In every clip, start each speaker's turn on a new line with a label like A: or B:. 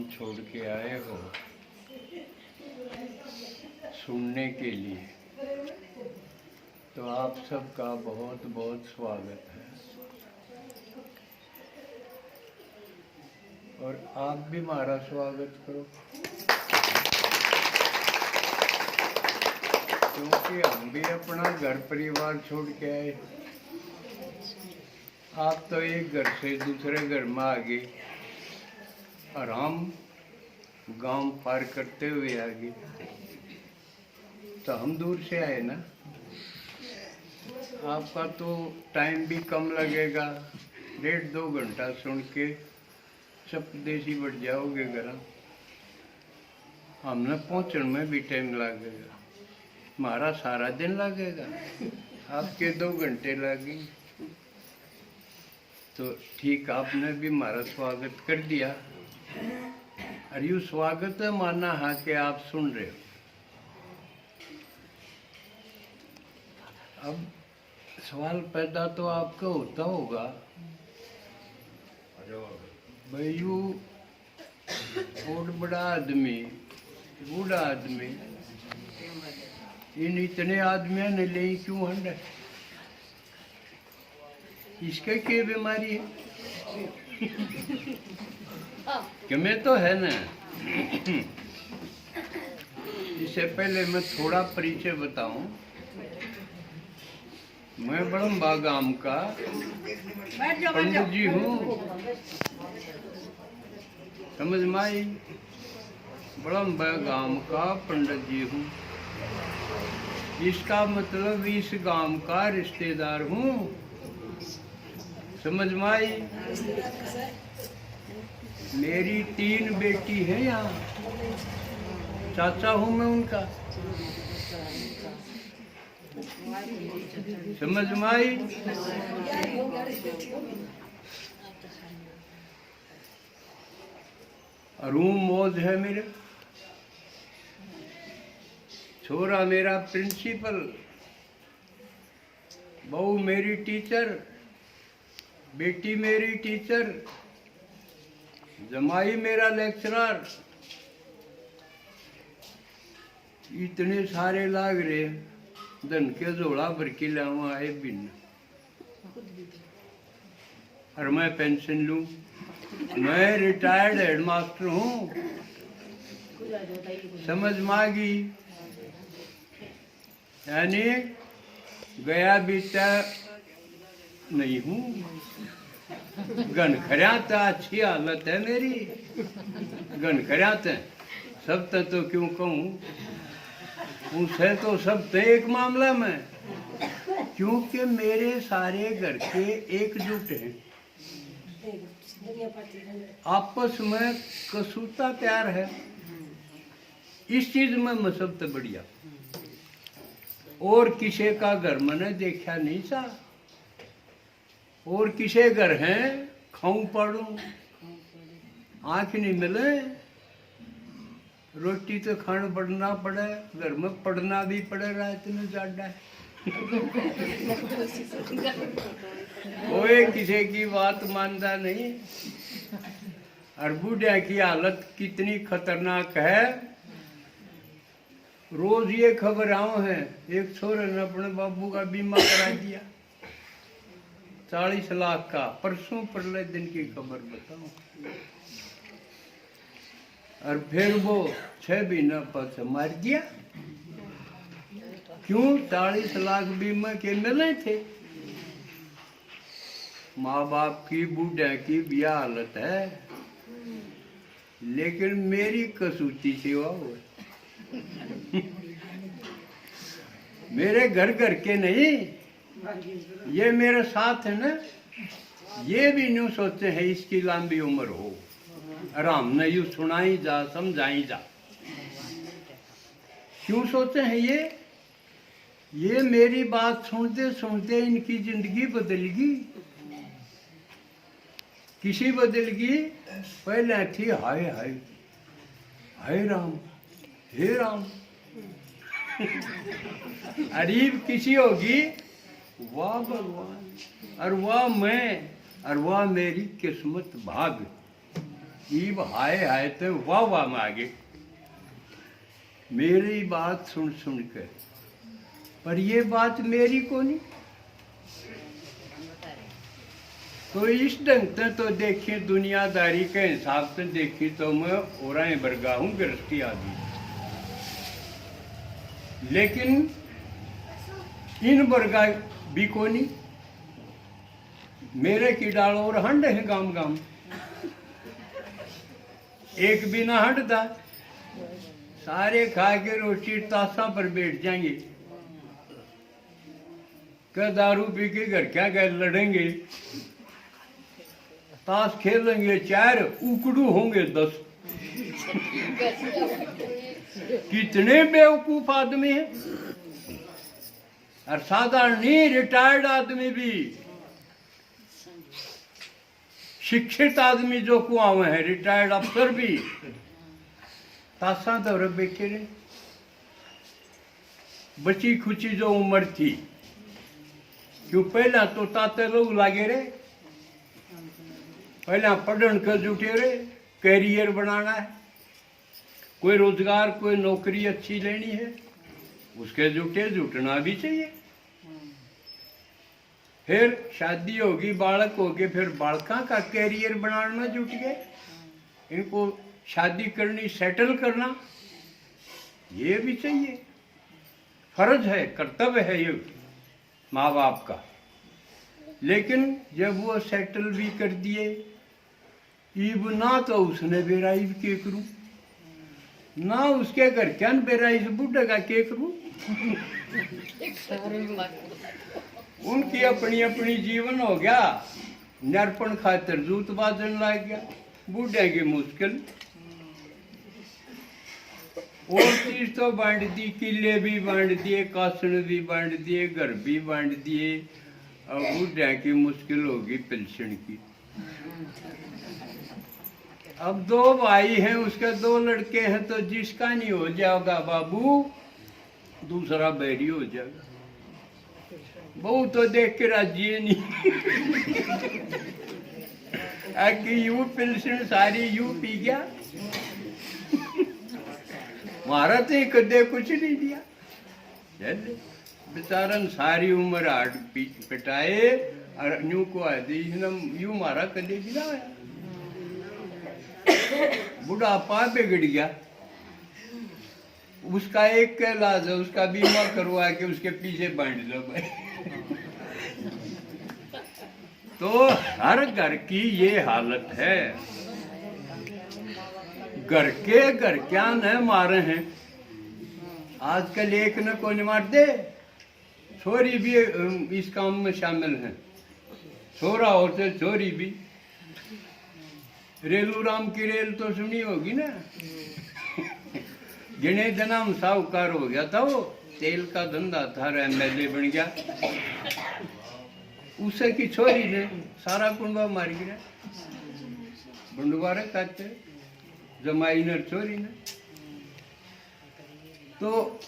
A: छोड़ के आए हो सुनने के लिए, तो आप सबका बहुत बहुत स्वागत है। और आप भी हमारा स्वागत करो, क्योंकि हम भी अपना घर परिवार छोड़ के आए। आप तो एक घर से दूसरे घर में आ गए और हम गांव पार करते हुए आ गए, तो हम दूर से आए ना। आपका तो टाइम भी कम लगेगा, 1.5-2 घंटा सुन के सपदेशी बढ़ जाओगे घर। हमने पहुंचने में भी टाइम लगेगा, हमारा सारा दिन लगेगा, आपके 2 घंटे लगे। तो ठीक, आपने भी हमारा स्वागत कर दिया। और यूँ स्वागत है माना है कि आप सुन रहे हो। अब सवाल पैदा तो आपका होता होगा, भाई यू बहुत बड़ा आदमी, बूढ़ा आदमी, इन इतने आदमियों ने ले क्यों हंड, इसका क्या बीमारी है? कि मैं तो है ना। इससे पहले मैं थोड़ा परिचय बताऊं। मैं बड़म्बा गांव का पंडित जी हूँ, समझ में आई? बड़म्बा गांव का पंडित जी हूँ, इसका मतलब इस गांव का रिश्तेदार हूँ, समझ में आई? मेरी 3 बेटी है यहाँ, चाचा हूँ मैं उनका, समझ में आई? रूम मौज है मेरे, छोरा मेरा प्रिंसिपल, बहू मेरी टीचर, बेटी मेरी टीचर, जमाई मेरा लेक्चरर। इतने सारे लाग रहे, धन के झोला भर के लाऊं आए बिन। और मैं पेंशन लूं, मैं रिटायर्ड हेडमास्टर हूँ, समझ मागी? यानी गया बीता नहीं हूँ। गनखरियात अच्छी हालत है मेरी, गनखरियात सब तो क्यों कहूँ, उनसे तो सब तो एक मामला में, क्योंकि मेरे सारे घर के एकजुट हैं, आपस में कसूता प्यार है। इस चीज में मैं सबसे बढ़िया, और किसी का घर मैंने देखा नहीं सा, और किसे घर हैं खाऊं पढ़ूं, आंख नहीं मिले, रोटी तो खाना पड़ना पड़े, घर में पढ़ना भी पड़े, रात में जाड़ा कोई किसी की बात मानता नहीं। और बूढ़े की हालत कितनी खतरनाक है, रोज ये खबर आओ है, एक छोरे ने अपने बाबू का बीमा करा दिया 40 लाख का, परसों परले दिन की खबर बताऊं। और फिर वो 6 महीना पर मार दिया, क्यों? 40 लाख बीमा के मिले थे। माँ बाप की, बूढ़े की भी हालत है, लेकिन मेरी कसूती सेवा हो। मेरे घर घर के नहीं, ये मेरे साथ है ना, ये भी न्यू सोचते हैं इसकी लंबी उम्र हो, आराम न यूँ सुनाई जा, समझाई जा। क्यों सोचते हैं ये मेरी बात सुनते सुनते इनकी जिंदगी बदल गई। किसी बदल गई, पहले थी हाय हाय हाय राम, हे राम। अरीब किसी होगी, वाह भगवान, और वाह मैं, और वाह मेरी किस्मत भाग। ईब हाय हाय तो वाह वाह मांगे मेरी बात सुन सुन कर, पर ये बात मेरी को नहीं। तो इस ढंग से तो देखिए दुनियादारी के हिसाब से देखी तो मैं और बरगा हूँ गृहस्थी आदमी, लेकिन इन बरगा भी को नहीं। मेरे की डाल और हंड है गांव गांव, एक भी ना हटता, सारे खा के रोटी तासा पर बैठ जाएंगे। क्या दारू पी के घर क्या गए लड़ेंगे, ताश खेलेंगे 4, उकड़ू होंगे 10। कितने बेवकूफ आदमी हैं। और साधारण नहीं, रिटायर्ड आदमी भी, शिक्षित आदमी जो कुआं है, रिटायर्ड अफसर भी तासा दौरे बैठे रहे। बची खुची जो उम्र थी, क्यों पहला तो ताते लोग लागे रहे, पहला पढ़न कर जुटे रहे, कैरियर बनाना है, कोई रोजगार कोई नौकरी अच्छी लेनी है, उसके जुटे, जुटना भी चाहिए। फिर शादी होगी, बालक होगी, फिर बालका का कैरियर बनाने में जुट गए। इनको शादी करनी, सेटल करना, ये भी चाहिए, फर्ज है, कर्तव्य है ये माँ बाप का। लेकिन जब वो सेटल भी कर दिए, ईब ना तो उसने बेराइब के करूं, ना उसके घर क्या बेराइब बुढ़े का के करूं। उनकी अपनी अपनी जीवन हो गया, नरपण खातर जूत बाजन लग गया, बूढ़े की मुश्किल। और चीज तो बांट दी, किले भी बांट दिए, कासन भी बांट दिए, घर भी बांट दिए, और बूढ़े की मुश्किल होगी पेंशन की। अब 2 भाई हैं, उसके 2 लड़के हैं, तो जिसका नहीं हो जाएगा बाबू, दूसरा बैरी हो जाएगा। बहू तो देख के राजी नहीं। यू पेंशन सारी यू पी गया, मारा तो कदे कुछ नहीं दिया। बेचारन सारी उम्र हाट पिटाए और न्यू को आदि यू मारा कदे गिरा। बुढ़ापा बिगड़ गया, उसका एक का इलाज है, उसका बीमा करवा के उसके पीछे बांध लो भाई। तो हर घर की ये हालत है। घर क्या न मारे हैं आजकल, एक न को नहीं मारते, छोरी भी इस काम में शामिल है, छोरा होते छोरी भी। रेलू राम की रेल तो सुनी होगी ना। गिने जनाम साहूकार हो गया था, वो तेल का धंधा था, एमएलए बन गया, उसे की छोरी ने सारा कुंडा मार गिरा। बंडवारे खाते जमाई ने छोरी ने। तो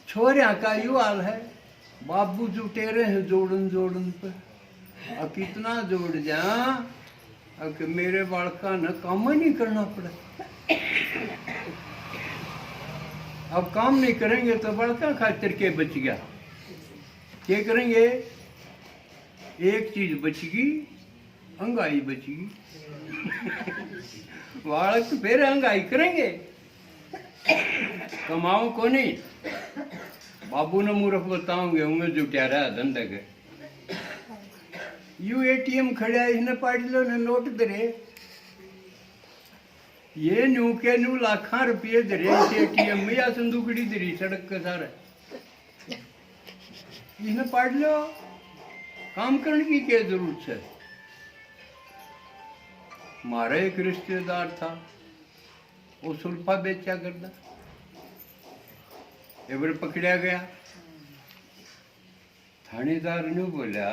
A: छोरिया का यू हाल है, बाबू जुटे रहे हैं जोड़न जोड़न पर, अब कितना जोड़ जा, अब कि मेरे बालका न काम ही नहीं करना पड़ा। अब काम नहीं करेंगे तो बालका खातिर के बच गया, क्या करेंगे? एक चीज बचगी, अंगाई बचगी। बालक फिर अंगाई करेंगे, कमाओ को नहीं। बाबू ने मूर्ख बताऊंगे, उन्हें जुटा रहा धंधा के। यू एटीएम खड़ा इसने पाड़ लो ने नोट दरे, ये न्यू के न्यू लाखा रुपये दरे एटीएम में, या संदूकड़ी दरी सड़क के सारे इसने पाड़ लो। काम करने की क्या जरूरत है? हमारा एक रिश्तेदार था, वो सुल्फा बेचा करता, एक बार पकड़ा गया। थानेदार ने बोला,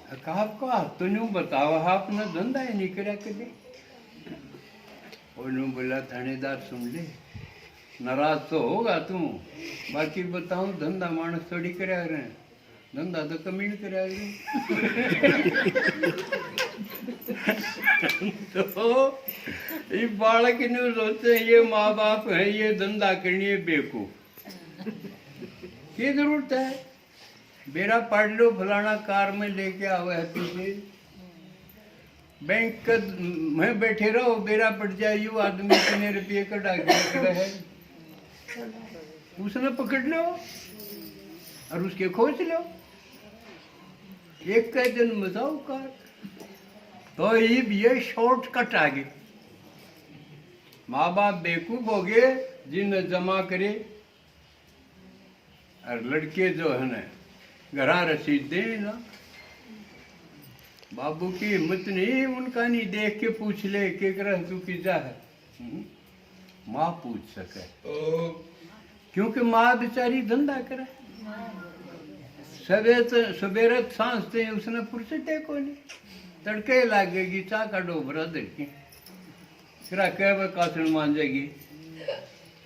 A: आपका हाथ तो नहीं बताओ, अपना धंधा ही नहीं करा करे। उन्होंने बोला, थानेदार सुन ले, नाराज तो होगा तू, बाकी बताऊं धंधा मानस थोड़ी करा रहे हैं, धंधा तो कमीन करा रहे। तो ये बालक ने सोचते ये माँ बाप है, ये धंधा करनी है बेवकूफ, ये जरूरत है बेरा पढ़ लो फलाना कार में लेके आओ है तुझे, बैंक में बैठे रहो बेरा पड़ जाए यू आदमी कितने रुपये कटा के है, उसने पकड़ लो और उसके खोज लो, एक का दिन बताओ कार, तो ये शॉर्टकट आ गए। माँ बाप बेवकूफ हो गए जिन जमा करे, और लड़के जो है ना घरा रसीद दे ना, बाबू की हिम्मत नहीं उनका नहीं देख के पूछ ले के कर तू किजा है, माँ पूछ सके क्योंकि माँ बेचारी धंधा करे, सवेरे सांसते उसने फुर्सत है को नहीं, तड़के लागेगी चाह का डोबरा देखी फिर कह कासन मांजेगी,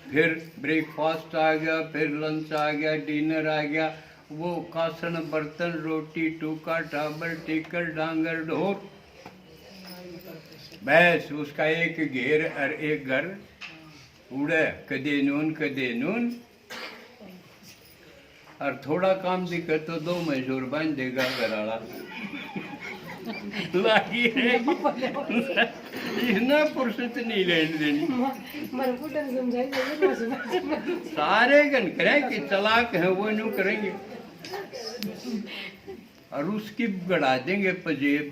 A: फिर ब्रेकफास्ट आ गया, फिर लंच आ गया, डिनर आ गया, वो कासन बर्तन रोटी टूका टाबर टिकर डांगर ढोर, बस उसका एक घेर और एक घर उड़े, कदे नून और थोड़ा काम दिक्कत तो 2 मजदूर बांध देगा घराला लागी इतना फुर्सत नहीं लेने देनी, सारे गन करें कि चलाक है वो न्यू करेंगे और उसकी गड़ा देंगे पजेब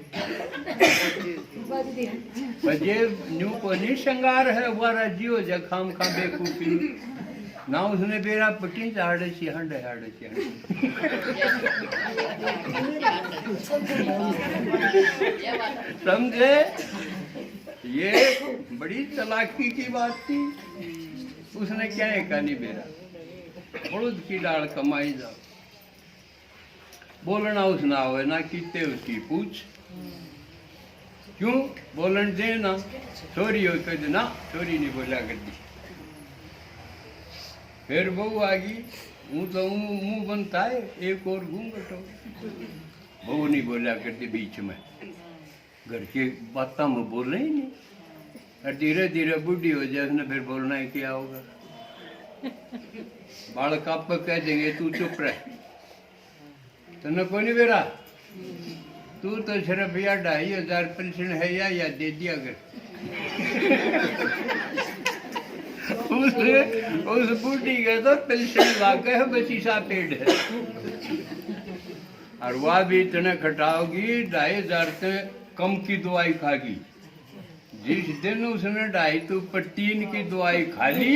A: न्यू को नहीं श्रृंगार है वारा जियो जखाम खा बेकूफी ना उसने बेरा पटी हाड़े सी हंडे समझे, ये बड़ी चालाकी की बात थी, उसने क्या है कहानी बेरा खुद की डाल कमाई जाओ, बोलना उस ना हो ना कीते उसकी पूछ, क्यों बोलन दे ना, चोरी हो कद ना चोरी नहीं बोला कर दी, फिर बहू आ गई, तो मुंह बनता है एक और घूंघट हो, बहू नहीं बोला करती बीच में, घर की बातों में बोलना ही नहीं, और धीरे धीरे बुढ़ी हो जाए उसने फिर बोलना है क्या होगा, बालक आप कह देंगे तू चुप रह, तो न कोई नहीं बेरा तू तो सिर्फ या 2,500 पेंशन है या दे दिया कर उस बूढ़ी के तो पेंशन लाके है बची सा पेड़ है, और वह भी इतने खटाओगी 2,500 से कम की दवाई खागी, जिस दिन उसने 2.5 तो ऊपर 3 की दवाई खा ली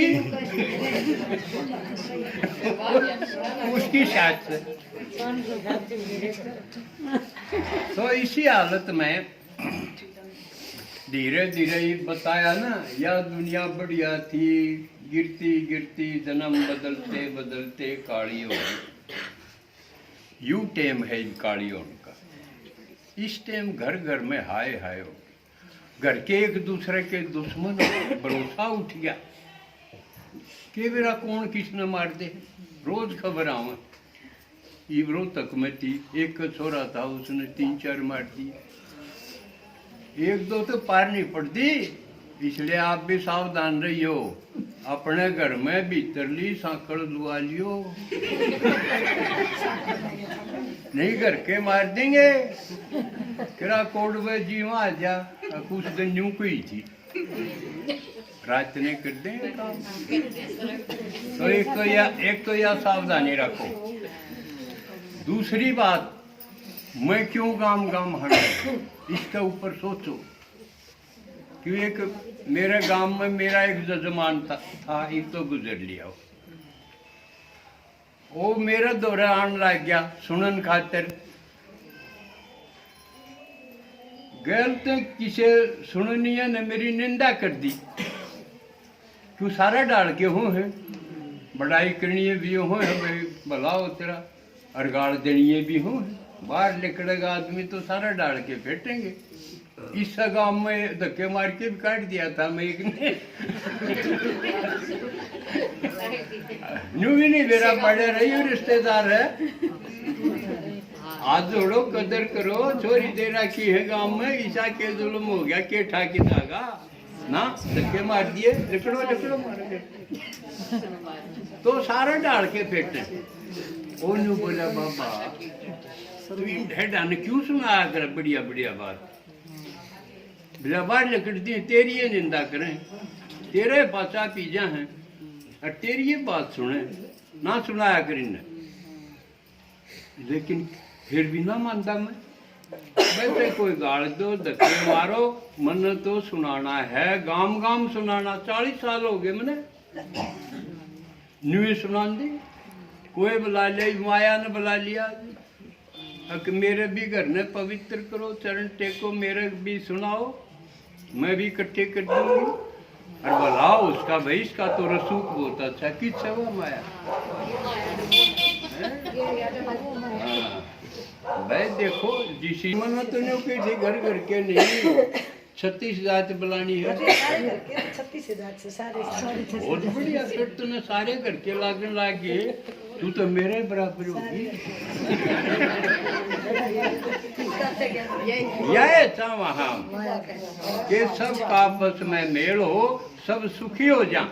A: उसकी शायद से, तो इसी हालत में धीरे धीरे ही बताया ना, यह दुनिया बढ़िया थी गिरती गिरती जन्म बदलते बदलते काली हो गई, यू टेम है इन कालियों का, इस टाइम घर घर में हाय हाय हो, घर के एक दूसरे के दुश्मन भरोसा उठ गया कि मेरा कौन किसने मार दे, रोज खबर आवा, इवरों तक में थी, एक छोरा था उसने 3-4 मार दिए, 1-2 तो पार नहीं पड़ती, इसलिए आप भी सावधान रहियो, अपने घर में भीतरली सांकड़ लुआ लियो नहीं घर के मार देंगे, किरा कोड में जीवा आ जा, कुछ दिन यूं कोई थी रात ने कर देंगे काम, तो एक तो या सावधानी रखो, दूसरी बात मैं क्यों गाम गाम हट, इसके ऊपर सोचो, क्यों एक मेरे गांव में मेरा एक जजमान था एक तो गुजर लिया, वो मेरे दौरे आन लग गया सुनन खातिर, गैल तो किसे सुननिया ने मेरी निंदा कर दी, क्यों सारा डाल के हो है, बड़ाई करनी भी हो है भाई भला हो तेरा, और गाड़ देनी भी हो है, बाहर निकलेगा आदमी तो सारा डाल के फेंटेंगे, इस गांव में धक्के मार के भी काट दिया था मैं एक ने न्यू भी नहीं मेरा बड़े रही रिश्तेदार है, हाथ जोड़ो, कदर करो, छोरी दे रखी है गांव में, ईसा के जुल्म हो गया, के ठाकी धागा ना धक्के मार दिए, लिकड़ो लिकड़ो मार तो सारा डाल के फेंकते। ओनू बोला बाबा तू हेडा ने क्यों सुनाया कर बढ़िया बढ़िया बात, बिला बाहर लकड़ती तेरी ये निंदा करें, तेरे पासा पीजा है और तेरी ये बात सुने ना सुनाया करें। लेकिन फिर भी ना मानता मैं, वैसे कोई गाड़ दो धक्के मारो, मन तो सुनाना है, गाम गाम सुनाना। 40 साल हो गए मैंने न्यू सुना दी, कोई बुला लिया, माया ने बुला लिया कि मेरे भी घर ने पवित्र करो, चरण टेको, मेरे भी सुनाओ, मैं भी इकट्ठे कर दूंगी। और बुलाओ उसका भाई, इसका तो रसूख बहुत अच्छा, किस हुआ माया भाई। देखो जिस मन तो नहीं कहते घर घर के नहीं 36 जात बुलानी है,
B: 36 जात से सारे
A: बहुत बढ़िया। फिर तूने सारे घर के लागने लागे, तू तो मेरे बराबर होगी। यह था वहाँ के सब आपस में मेल हो, सब सुखी हो जा।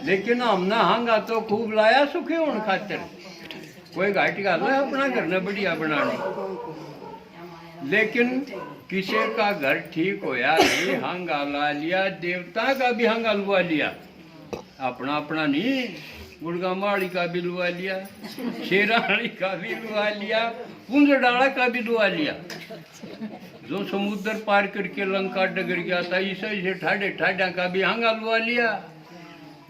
A: लेकिन हमने हंगा तो खूब लाया सुखी होने खातिर, कोई घाटी गाल है अपना घर ने बढ़िया बनाने। लेकिन किसी का घर ठीक होया नहीं, हंगा ला लिया, देवता का भी हंगा लुआ लिया, अपना अपना नहीं, गुड़गामाड़ी का भी लुआ लिया, शेराड़ी का भी लुआ लिया, कुंजडाला का भी लुआ लिया। जो समुद्र पार करके लंका डगर गया था, इसे ठाडे ठाडा का भी हंगा लुआ लिया,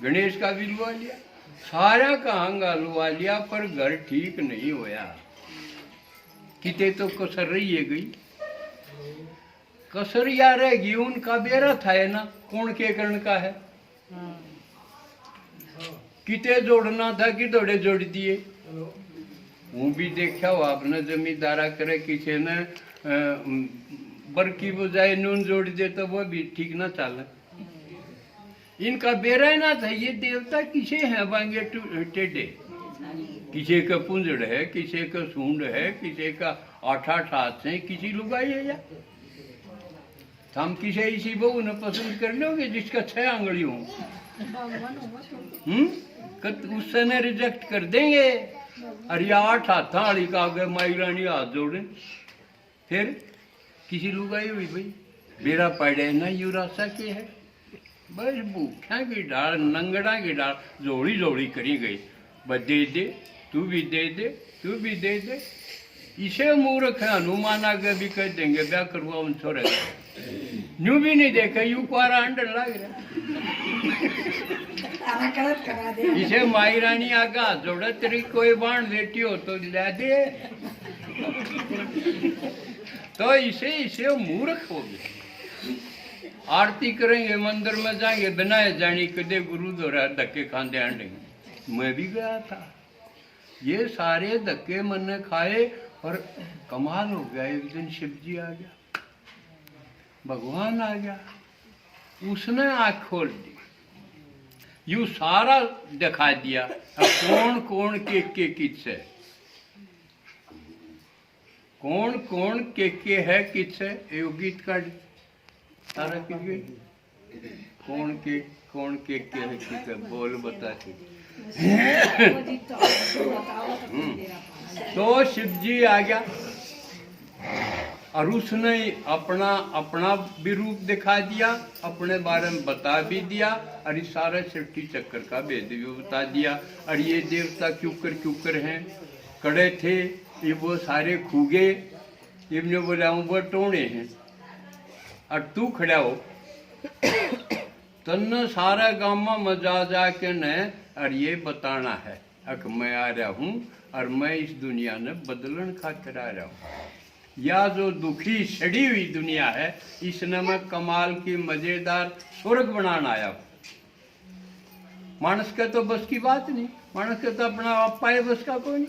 A: गणेश का भी लुआ लिया, सारा का हंगा लुआ लिया, पर घर ठीक नहीं होया। किते तो कसर रही है गई, कसर या रहेगी, उनका बेरा था है ना, कौन के करण का है। किते जोड़ना था कि दौड़े जोड़ दिए। वो भी देखा हो आपने, जमींदारा करे किसी ने बरकी बजाय नून जोड़ दे तो वो भी ठीक ना चले। इनका बेरा ना था, ये देवता किसे है बांगे टेढ़े, किसी का पुंजड़ है, किसी का सूंड है, किसी का 8-8 हाथ है, किसी लुगाई है। या हम किसी इसी बहू ने पसंद कर लोगे जिसका 6 आंगली हो, उससे ने रिजेक्ट कर देंगे। अरे 8 हाथ वाली का आगे माई रानी हाथ जोड़े, फिर किसी लुगाई हुई भाई बेरा पड़े ना युरासा के है, बस भूखा की डाल नंगड़ा की डाल जोड़ी जोड़ी करी गई, बस दे दे तू भी दे दे तू भी दे दे। इसे मूर्ख है, हनुमान आगे भी कह देंगे ब्याह करवा उन छोरे, न्यू भी नहीं देखा, यू कुआरा अंडर लग रहा। इसे माई रानी आगा जोड़ा, तेरी कोई बाण बेटी हो तो ला दे, तो इसे मूर्ख हो गया। आरती करेंगे, मंदिर में जाएंगे, बिना जानी कदे गुरु द्वारा धक्के खाते आंडेंगे। मैं भी गया था, ये सारे धक्के मैंने खाए, और कमाल हो गया। एक दिन शिव जी आ गया, भगवान आ गया, उसने आँख खोल दी, यू सारा दिखा दिया कौन कौन के किससे, कौन कौन के है किससे। एक गीत का सारा किस गई, कौन के है किससे, बोल बता। तो शिव जी आ गया, और उसने अपना अपना भी रूप दिखा दिया, अपने बारे में बता भी दिया, और इस सारे सृष्टि चक्कर का भेद भी बता दिया। और ये देवता क्यूकर हैं, कड़े थे, ये वो सारे खूगे, इन्होंने बोला वो टोने हैं, और तू खड़ा हो, तन्ने सारा गाँव में मजा जाके न, और ये बताना है अक मैं आ रहा हूँ, और मैं इस दुनिया ने बदलन खातिर आ रहा हूँ। या जो दुखी सड़ी हुई दुनिया है, इसने मैं कमाल की मजेदार स्वर्ग बनाना आया हूँ। मानस के तो बस की बात नहीं, मानस के तो अपना आप पाए बस का कोई नहीं।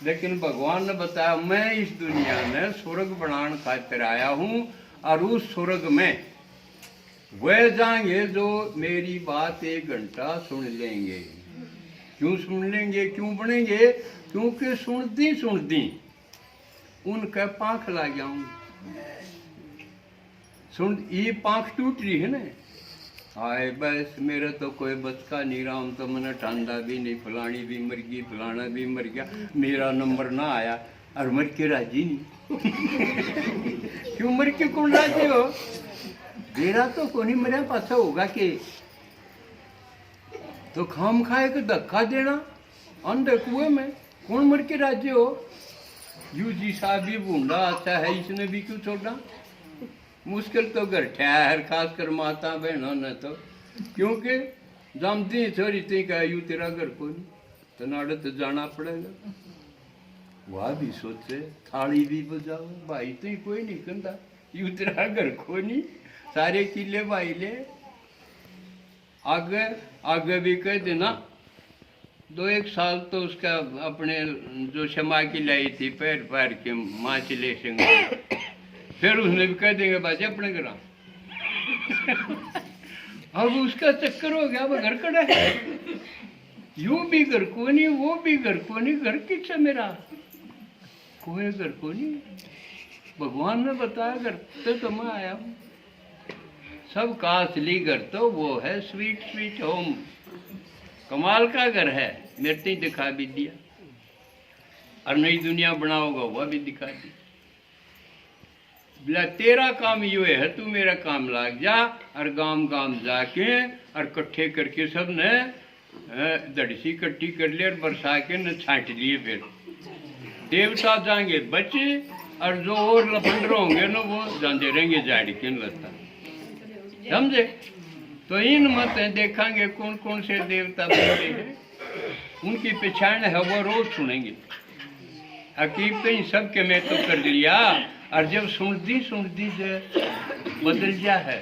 A: लेकिन भगवान ने बताया मैं इस दुनिया में स्वर्ग बनाने खातिर आया हूँ, और उस स्वर्ग में वह जाएंगे जो मेरी बात 1 घंटा सुन लेंगे। क्यों सुन लेंगे, क्यों बनेंगे? क्योंकि सुनती उनके पाँख ला जाऊंगी। सुन ये पाँख टूट रही है ना, हाय बस मेरे तो कोई बस का नहीं रहा, तो मैंने टांदा भी नहीं, फलानी भी मर गई, फलाना भी मर गया, मेरा नंबर ना आया और मर के राजी नहीं। क्यों मर के कौन राजी हो? मेरा तो कोई मरिया पासा होगा कि तो खाम खाए को धक्का देना अंधे कुएं में, कौन मर के राजी हो? यू जी साहब भी बूढ़ा अच्छा है, इसने भी क्यों छोड़ा? मुश्किल तो घर ठहर, खासकर माता बहनों ने तो, क्योंकि जमती छोरी थी का यू तेरा घर को नहीं, तो नाड़े तो जाना पड़ेगा। वह भी सोचे थाली भी बजाओ, भाई तो कोई नहीं कहता यू तेरा घर को नहीं, सारे किले भाई ले। आगे आगे भी कह देना 2-1 साल तो उसका अपने जो क्षमा की लाई थी पैर पैर के माँ चले संग, फिर उसने भी कह देंगे बाजी अपने घर। अब उसका चक्कर हो गया, वो घर कड़ा है, यू भी घर को नहीं, वो भी घर को नहीं, घर किस मेरा कोई घर को नहीं। भगवान ने बताया घर तो मैं आया हूँ, सबका असली घर तो वो है स्वीट स्वीट होम, कमाल का घर है, मेरे को दिखा भी दिया, और नई दुनिया बनाओगा वह भी दिखा दी। बोला तेरा काम ये है, तू मेरा काम लाग जा, और गांव गांव जाके और इकट्ठे करके सब ने दड़सी इकट्ठी कर लिया और बरसा के न छांट लिए। फिर देवता जाएंगे बच्चे, और जो और लफंडर होंगे ना वो जाते रहेंगे झाड़ी के लता, समझे? तो इन मत देखेंगे कौन कौन से देवता बनते हैं, उनकी पहचान है वो रोज सुनेंगे। हकीकत ही सबके मैं तो कर लिया, और जब सुनती सुनती से बदल जा है,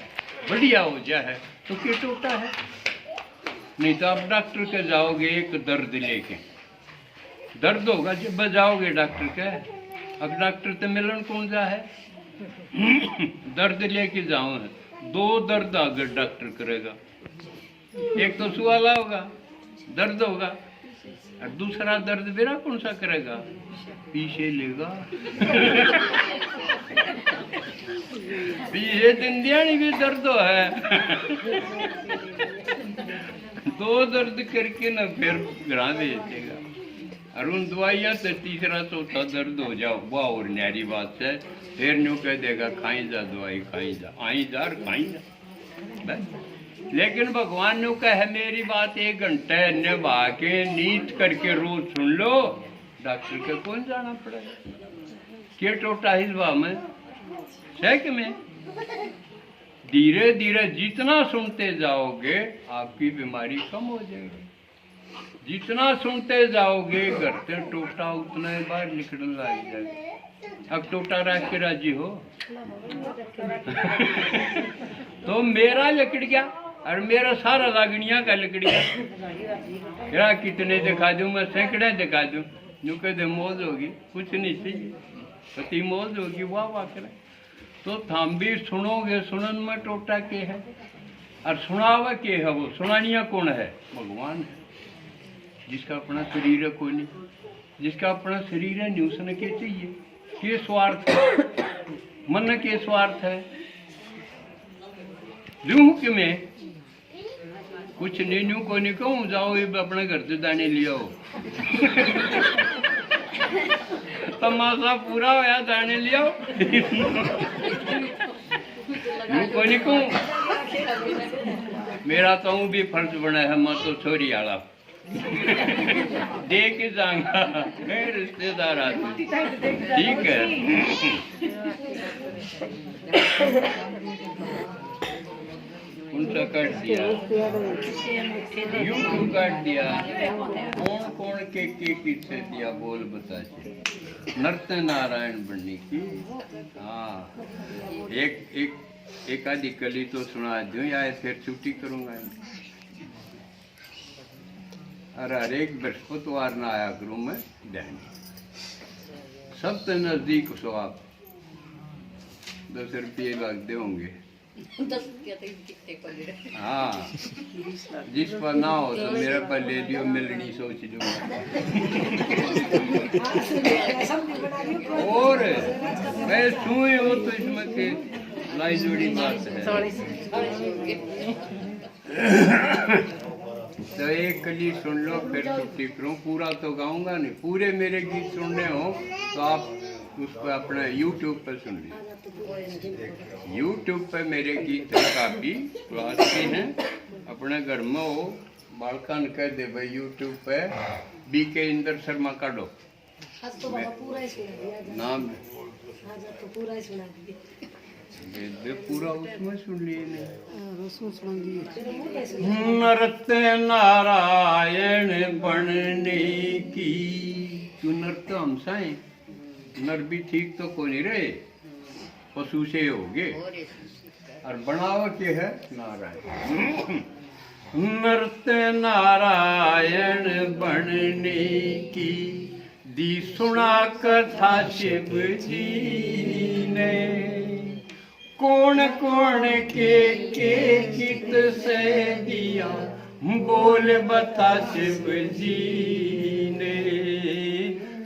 A: बढ़िया हो जा है, तो क्या टोटा है? नहीं तो आप डॉक्टर के जाओगे एक दर्द लेके, दर्द होगा जब जाओगे डॉक्टर के, अब डॉक्टर तो मिलन कौन जा है? दर्द लेके जाओ, 2 दर्द अगर डॉक्टर करेगा, एक तो सुवाला होगा, दर्द होगा, और दूसरा दर्द मेरा कौन सा करेगा? पीछे लेगा। पीछे दिंदियानी भी दर्द है। 2 दर्द करके ना फिर घर भेज देगा, और उन दवाइयाँ से तीसरा चौथा दर्द हो जाओ, वाह और न्यारी बात है, फिर न्यू कह देगा खाई जा दवाई, खाई जा, आई जा और खाई जा बस। लेकिन भगवान ने कहा मेरी बात 1 घंटे निभा के नीत करके रोज सुन लो, डॉक्टर के कौन जाना पड़ेगा? क्या टोटा हिलवा में शेक में? धीरे धीरे जितना सुनते जाओगे आपकी बीमारी कम हो जाएगी, जितना सुनते जाओगे घर से टोटा उतना ही बाहर निकलने लग जाएगा। अब टोटा रख के राजी हो? तो मेरा लकड़ गया, और मेरा सारा लागनिया का लकड़ गया। यार कितने दिखा दूं मैं, सैकड़े दिखा दूं, जो कहते मौज होगी, कुछ नहीं चाहिए, पति मौज होगी, वाह वाह करे। तो थम भी सुनोगे, सुनन में टोटा के है, और सुनावा के है? वो सुनानिया कौन है? भगवान है, जिसका अपना शरीर है कोई नहीं, जिसका अपना शरीर है नहीं उसने क्या चाहिए? के स्वार्थ है? मन के स्वार्थ है? लूह कि मैं कुछ नहीं न्यू को नहीं कहूँ, जाओ ये अपने घर से दाने लिया हो। तमाशा पूरा होया, दाने लिया हो। न्यू को नहीं कहूँ, मेरा तो भी फर्ज बना है, मैं तो छोरी आला दे के जाऊंगा, रिश्तेदार आते, ठीक है। उनका काट दिया, यूट्यूब काट दिया, कौन कौन के किससे दिया बोल बता। नृत्य नारायण बनने की, हाँ एक आधी कली तो सुना दूं, या फिर छुट्टी करूंगा। और हर एक बृहस्पतिवार ना आया करूँ मैं बहनी, सबसे नजदीक सो आप 10 रुपये लगते होंगे, हाँ, जिस पर ना हो तो मेरे पर ले लियो, मिलनी सोच लो। और मैं सुई हो तो इसमें के लाई जोड़ी बात है। तो एक कली सुन लो फिर छुट्टी करूँ, पूरा तो गाऊंगा नहीं। पूरे मेरे गीत सुनने हो तो आप उसको अपना YouTube पर सुन लीजिए। YouTube पर मेरे गीत काफी क्लास के हैं। अपने घर में हो बालकान कह दे भाई YouTube पे BK इंदर शर्मा का दो
B: आज तो बाबा पूरा ही सुना दिया।
A: नाम
B: आज तो पूरा ही सुना दिया।
A: दे पूरा उसमें सुन लिए नहीं।
B: उसमें सुना दिया।
A: नरते नारायण बनने की, क्यों नर तो हम साए नर भी ठीक तो को नहीं रहे, पशु से होगे और बनाव के है नारायण। नरते नारायण बनने की दी सुना कथा शिव जी ने, कौन कौन के कित से दिया बोल बता शिव जी ने।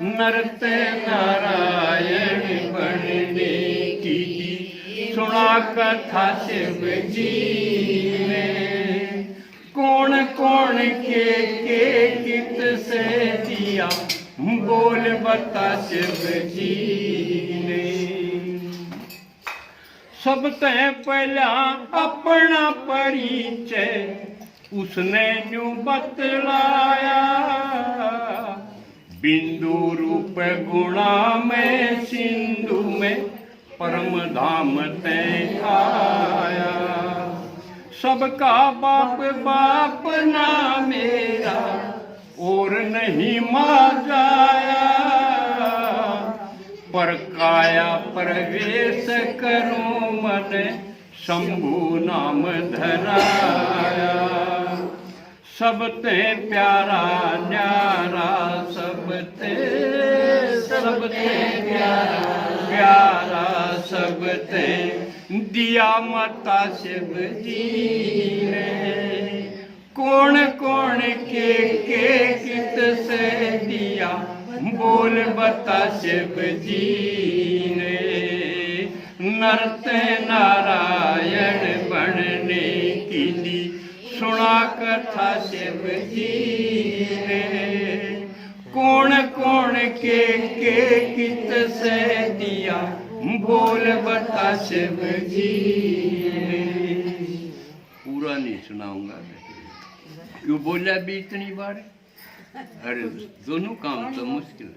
A: नरते नारायण बनने की सुना कथा शिव जी ने, कौन कौन के कित से दिया बोल बता शिव जी ने। सब ते पहला अपना परिचय उसने न्यू बतलाया, बिंदु रूप गुणा में सिंधु में परम धाम ते आया। सबका बाप बाप ना मेरा और नहीं माजाया, पर काया प्रवेश करूं मन शंभु नाम धराया। सबते प्यारा न्यारा सबते प्यारा प्यारा सबते दिया माता शिव जी ने। कौन कौन के कित से दिया बोल बता शिव जी ने। नरते नारायण बनने की दी सुना कथा शिव जी ने, कौन कौन के कित से दिया बोल बता शिव जी ने। पूरा नहीं सुनाऊंगा क्यों बोला भी इतनी बार, अरे दोनों काम तो मुश्किल है।